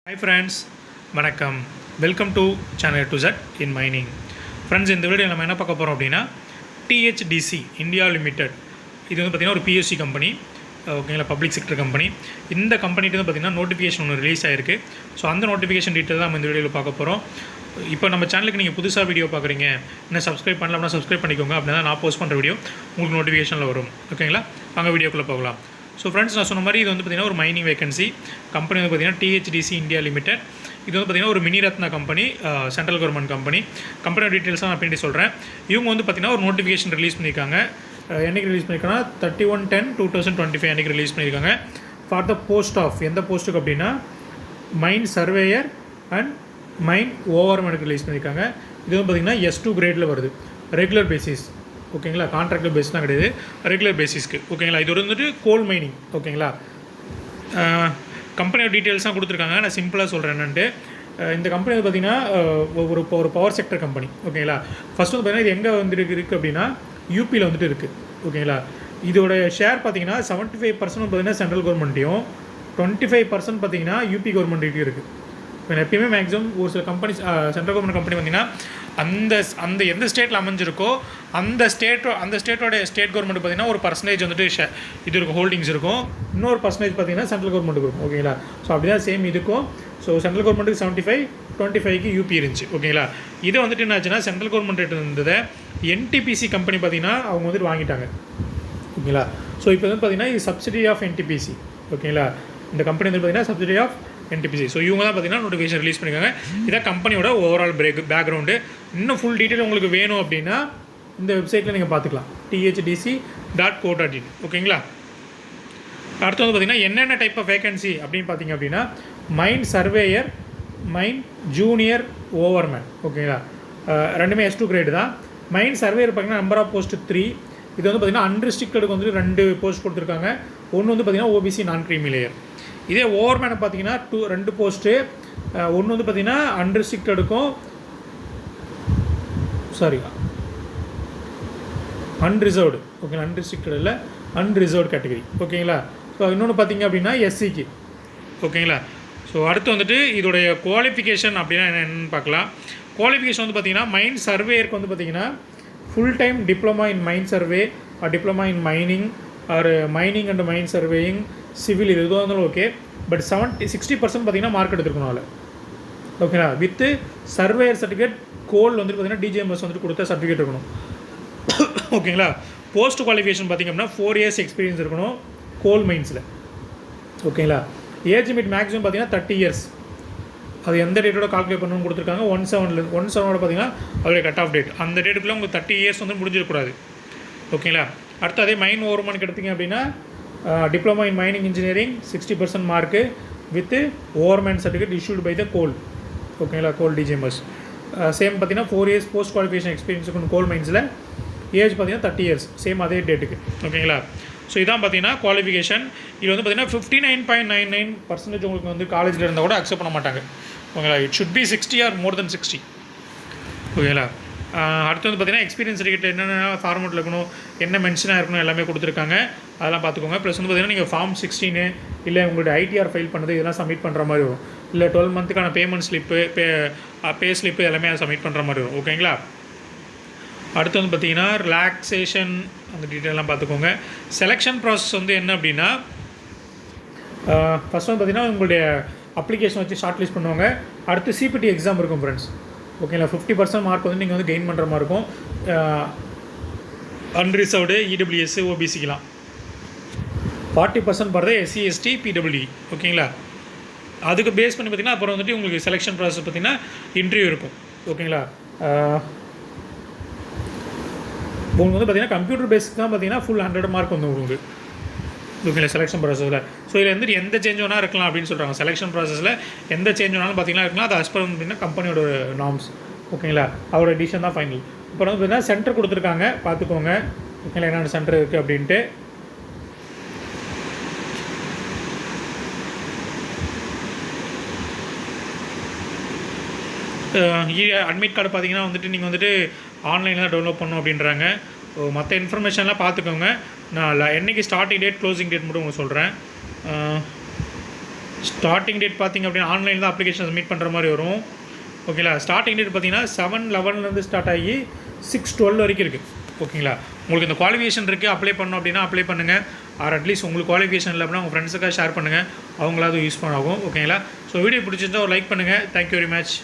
Hi friends, வணக்கம். Welcome to channel to Z in mining. Friends, இந்த video நம்ம என்ன பார்க்க போகிறோம் அப்படின்னா THDC இந்தியா லிமிடெட். இது வந்து பார்த்திங்கன்னா ஒரு PSC கம்பெனி, ஓகேங்களா, பப்ளிக் செக்டர் கம்பெனி. இந்த கம்பெனிட்டு வந்து பார்த்திங்கன்னா நோட்டிஃபிகேஷன் ஒன்று ரிலீஸ் ஆகிருக்கு. ஸோ அந்த நோட்டிஃபிகேஷன் டீட்டெயில் தான் நம்ம இந்த வீடியோவில் பார்க்க போகிறோம். இப்போ நம்ம சேனலுக்கு நீங்கள் புதுசாக வீடியோ பார்க்குறீங்க, இன்னும் சப்ஸ்கிரைப் பண்ணல அப்படின்னா சப்ஸ்கிரைப் பண்ணிக்கோங்க. அப்படின்னா நான் போஸ்ட் பண்ணுற வீடியோ உங்களுக்கு நோட்டிஃபிகேஷனில் வரும். ஓகேங்களா, வாங்க வீடியோக்குள்ளே போகலாம். ஸோ ஃப்ரெண்ட்ஸ், நான் சொன்ன மாதிரி இது வந்து பார்த்திங்கன்னா ஒரு மைனிங் வேகன்சி. கம்பெனி வந்து பார்த்திங்கன்னா THDC இந்தியா லிமிடெட். இது வந்து பார்த்திங்கன்னா ஒரு mini Ratna company, central government company. கம்பெனியோட டீட்டெயில்ஸாக நான் பின்னாடி சொல்கிறேன். இவங்க வந்து பார்த்திங்கன்னா ஒரு நோட்டிஃபிகேஷன் ரிலீஸ் பண்ணியிருக்காங்க. என்றைக்கு ரிலீஸ் பண்ணியிருக்காங்கன்னா 31/10/2025 அன்றைக்கி ரிலீஸ் பண்ணியிருக்காங்க. ஃபார் த போஸ்ட் ஆஃப், எந்த போஸ்ட்டுக்கு அப்படின்னா மைன் சர்வேயர் அண்ட் மைன் ஓவர்மேனுக்கு ரிலீஸ் பண்ணியிருக்காங்க. இது வந்து பார்த்திங்கன்னா S2 கிரேடில் வருது, ரெகுலர் பேசிஸ். ஓகேங்களா, கான்ட்ராக்டர் பேஸ்லாம் கிடையாது, ரெகுலர் பேசிஸ்க்கு. ஓகேங்களா, இது வந்துட்டு கோல் மைனிங். ஓகேங்களா, கம்பெனியோட டீட்டெயில்ஸாக கொடுத்துருக்காங்க. நான் சிம்பிளாக சொல்கிறேன் என்னன்ட்டு. இந்த கம்பெனி வந்து பார்த்திங்கன்னா ஒரு பவர் செக்டர் கம்பெனி. ஓகேங்களா, ஃபஸ்ட்டு வந்து பார்த்திங்கன்னா இது எங்கே வந்துட்டு இருக்குது அப்படின்னா யூபியில் வந்துட்டு இருக்குது. ஓகேங்களா, இதோட ஷேர் பார்த்திங்கன்னா 75% பார்த்திங்கன்னா சென்ட்ரல் கவர்மெண்ட்டையும் 25% பார்த்திங்கன்னா யூபி கவர்மெண்ட்டையும் இருக்குது. இப்போ எப்பயுமே மேக்ஸிமம் ஒரு சில கம்பெனிஸ், சென்ட்ரல் கவர்மெண்ட் கம்பெனி பார்த்திங்கன்னா அந்த எந்த ஸ்டேட்டில் அமைஞ்சிருக்கோ அந்த ஸ்டேட்டோட ஸ்டேட் கவர்மெண்ட் பார்த்திங்கன்னா ஒரு பர்சன்டேஜ் வந்துட்டு இது இருக்கும், ஹோல்டிங்ஸ் இருக்கும். இன்னொரு பர்சன்டேஜ் பார்த்திங்கன்னா சென்ட்ரல் கவர்மெண்ட்டுக்கு இருக்கும். ஓகேங்களா, ஸோ அப்படி தான் சேம் இதுக்கும். ஸோ சென்ட்ரல் கவர்மெண்ட்டுக்கு 75, 25க்கு யூபி இருந்துச்சு. ஓகேங்களா, இதை வந்துட்டு என்ன ஆச்சுன்னா சென்ட்ரல் கவர்மெண்ட் இருந்ததை NTPC கம்பெனி பார்த்திங்கன்னா அவங்க வந்துட்டு வாங்கிட்டாங்க. ஓகேங்களா, ஸோ இப்போ வந்து பார்த்திங்கன்னா இது சப்சிடி ஆஃப் NTPC. ஓகேங்களா, இந்த கம்பெனி வந்து பார்த்திங்கன்னா சப்சிடி ஆஃப் NTPC. ஸோ இவங்க தான் பார்த்திங்கன்னா நோட்டிஃபிகேஷன் ரிலீஸ் பண்ணியிருக்காங்க. இதான் கம்பெனியோட ஓவரால் பேக்ரவுண்டு. இன்னும் ஃபுல் டீட்டெயில் உங்களுக்கு வேணும் அப்படின்னா இந்த வெப்சைட்டில் நீங்கள் பார்த்துக்கலாம், thdc.co.in. ஓகேங்களா, அடுத்து வந்து பார்த்திங்கன்னா என்னென்ன டைப் ஆஃப் வேகன்சி அப்படின்னு பார்த்திங்க அப்படின்னா மைன் சர்வேயர், மைன் ஜூனியர் ஓவர்மேன். ஓகேங்களா, ரெண்டுமே S2 கிரேடு தான். மைன் சர்வேயர் பார்த்திங்கன்னா நம்பர் ஆஃப் போஸ்ட் 3. இது வந்து பார்த்திங்கன்னா அன்ரிஸ்ட்ரிக்டடுக்கு வந்துட்டு 2 போஸ்ட் கொடுத்துருக்காங்க. ஒன்று வந்து பார்த்திங்கன்னா OBC நான் க்ரீமி லேயர். இதே ஓவர்மேனை பார்த்தீங்கன்னா 2 போஸ்ட்டு. ஒன்று வந்து பார்த்திங்கன்னா அன்ரிஸ்ட்ரிக்டடுக்கும் அன்ரிசர்வ்டு. ஓகேங்களா, அன்ரிஸ்ட்ரிக்டட் இல்லை, அன்ரிசர்வ்டு கேட்டகரி. ஓகேங்களா, ஸோ இன்னொன்று பார்த்திங்க அப்படின்னா SCக்கு. ஓகேங்களா, ஸோ அடுத்து வந்துட்டு இதோடைய குவாலிஃபிகேஷன் அப்படின்னா என்னென்னு பார்க்கலாம். குவாலிஃபிகேஷன் வந்து பார்த்திங்கன்னா மைன் சர்வேயருக்கு வந்து பார்த்திங்கன்னா full time diploma in mine survey, diploma in mining, or mining and mine surveying, civil, இது எதுவாக இருந்தாலும் ஓகே. பட் 60% பார்த்திங்கன்னா மார்க் எடுத்துருக்கணும் அதில். ஓகேங்களா, வித்து சர்வேயர் சர்டிஃபிகேட், கோல் வந்துட்டு பார்த்திங்கன்னா DGMS வந்துட்டு கொடுத்த சர்டிஃபிகேட் இருக்கணும். ஓகேங்களா, போஸ்ட் குவாலிஃபிகேஷன் பார்த்திங்க அப்படின்னா 4 years எக்ஸ்பீரியன்ஸ் இருக்கணும் கோல் மைன்ஸில். ஓகேங்களா, ஏஜ் லிமிட் மேக்ஸிமம் பார்த்திங்கன்னா 30 years. அது எந்த டேட்டோட கால்குலேட் பண்ணணும்னு கொடுத்துருக்காங்க. 17 பார்த்திங்கன்னா அதோடைய கட் ஆஃப் டேட். அந்த டேட்டுக்குள்ளே உங்களுக்கு 30 years வந்து முடிஞ்சிடக்கூடாது. ஓகேங்களா, அடுத்து அதே மைன் ஓவர்மேனுக்கு எடுத்திங்க அப்படின்னா diploma in mining engineering 60% mark with overman certificate issued by the coal. ஓகேங்களா, கோல் DGMS. சேம் பார்த்திங்கன்னா 4 years போஸ்ட் குவாலிஃபிகேஷன் எக்ஸ்பீரியன்ஸ் இருக்கணும் கோல் மைன்ஸில். ஏஜ் பார்த்திங்கன்னா 30 years, சேம் அதே டேட்டுக்கு. ஓகேங்களா, ஸோ இதான் பார்த்திங்கன்னா குவாலிஃபிகேஷன். இது வந்து பார்த்திங்கன்னா 59.99% உங்களுக்கு வந்து காலேஜில் இருந்தால் கூட அக்செப்ட் பண்ண மாட்டாங்க. ஓகேங்களா, it should be 60 or more than 60. ஓகேங்களா, அடுத்து வந்து பார்த்திங்கன்னா எக்ஸ்பீரியன்ஸ் சர்டிஃபிகேட் என்னென்ன ஃபார்மெட்டில் இருக்கணும், என்ன மென்ஷனாக இருக்கணும் எல்லாமே கொடுத்துருக்காங்க. அதெல்லாம் பார்த்துக்கோங்க. ப்ளஸ் வந்து பார்த்திங்கன்னா நீங்கள் ஃபார்ம் 16 இல்லை உங்களுடைய ITR ஃபைல் பண்ணது இதெல்லாம் சப்மிட் பண்ணுற மாதிரி வரும். இல்லை 12 monthக்கான பேமெண்ட் ஸ்லிப்பு, பே ஸ்லிப்பு எல்லாமே சப்மிட் பண்ணுற மாதிரி வரும். ஓகேங்களா, அடுத்து வந்து பார்த்திங்கன்னா ரிலாக்ஸேஷன் அந்த டீட்டெயிலாம் பார்த்துக்கோங்க. செலெக்ஷன் ப்ராசஸ் வந்து என்ன அப்படின்னா ஃபஸ்ட் வந்து பார்த்திங்கன்னா உங்களுடைய அப்ளிகேஷன் வச்சு ஷார்ட் லிஸ்ட் பண்ணுவாங்க. அடுத்து CPT எக்ஸாம் இருக்கும் ஃப்ரெண்ட்ஸ். ஓகேங்களா, 50% மார்க் வந்து நீங்கள் வந்து கெயின் பண்ணுற மாதிரி இருக்கும். அன்ரிசர்வ்டு, EWS, OBCக்கெலாம் 40% போகிறது SC, ST, PWD. ஓகேங்களா, அதுக்கு பேஸ் பண்ணி பார்த்திங்கன்னா அப்புறம் வந்துட்டு உங்களுக்கு செலெக்ஷன் ப்ராசஸ் பார்த்திங்கன்னா இன்டர்வியூ இருக்கும். ஓகேங்களா, உங்களுக்கு வந்து பார்த்திங்கன்னா கம்ப்யூட்டர் பேஸ்க்கு தான் பார்த்திங்கன்னா ஃபுல் 100 மார்க் வந்து உங்களுக்கு. ஓகேங்களா, செலெக்ஷன் ப்ராசஸில். ஸோ இதில் வந்துட்டு எந்த சேஞ்ச் வேணால் இருக்கலாம் அப்படின்னு சொல்கிறாங்க. செலெக்ஷன் ப்ராசஸில் எந்த சேஞ்ச் வேணாலும் பார்த்திங்கன்னா இருக்கலாம். அது அஸ் பர் பார்த்திங்கன்னா கம்பெனியோட நார்ம்ஸ். ஓகேங்களா, அவரோட டிசிஷன் தான் ஃபைனல். இப்போ வந்து பார்த்திங்கன்னா சென்டர் கொடுத்துருக்காங்க, பார்த்துக்கோங்க. ஓகேங்களா, என்னென்ன சென்டர் இருக்குது அப்படின்ட்டு. அட்மிட் கார்டு பார்த்திங்கன்னா வந்துட்டு நீங்கள் வந்துட்டு ஆன்லைனில் தான் டவுன்லோட் பண்ணணும் அப்படின்றாங்க. மற்ற இன்ஃபர்மேஷன்லாம் பார்த்துக்கோங்க. நான் என்றைக்கு ஸ்டார்டிங் டேட், க்ளோசிங் டேட் மட்டும் உங்களுக்கு சொல்கிறேன். ஸ்டார்டிங் டேட் பார்த்திங்க அப்படின்னா ஆன்லைனில் தான் அப்ளிகேஷன் சப்மிட் பண்ணுற மாதிரி வரும். ஓகேங்களா. ஸ்டார்டிங் டேட் பார்த்தீங்கன்னா 7/11 ஸ்டார்ட் ஆகி 6/12 வரைக்கும் இருக்குது. ஓகேங்களா. உங்களுக்கு இந்த குவாலிஃபிகேஷன் இருக்குது, அப்ளை பண்ணணும் அப்படின்னா அப்ளை பண்ணுங்கள். ஆர் அட்லீஸ்ட் உங்களுக்கு குவாலிஃபிகேஷன் இல்லை அப்படின்னா உங்கள் ஃப்ரெண்ட்ஸுக்காக ஷேர் பண்ணுங்கள், அவங்களாவது யூஸ் பண்ணாகும். ஓகேங்களா. ஸோ வீடியோ பிடிச்சிருந்தா ஒரு லைக் பண்ணுங்கள். Thank you very much.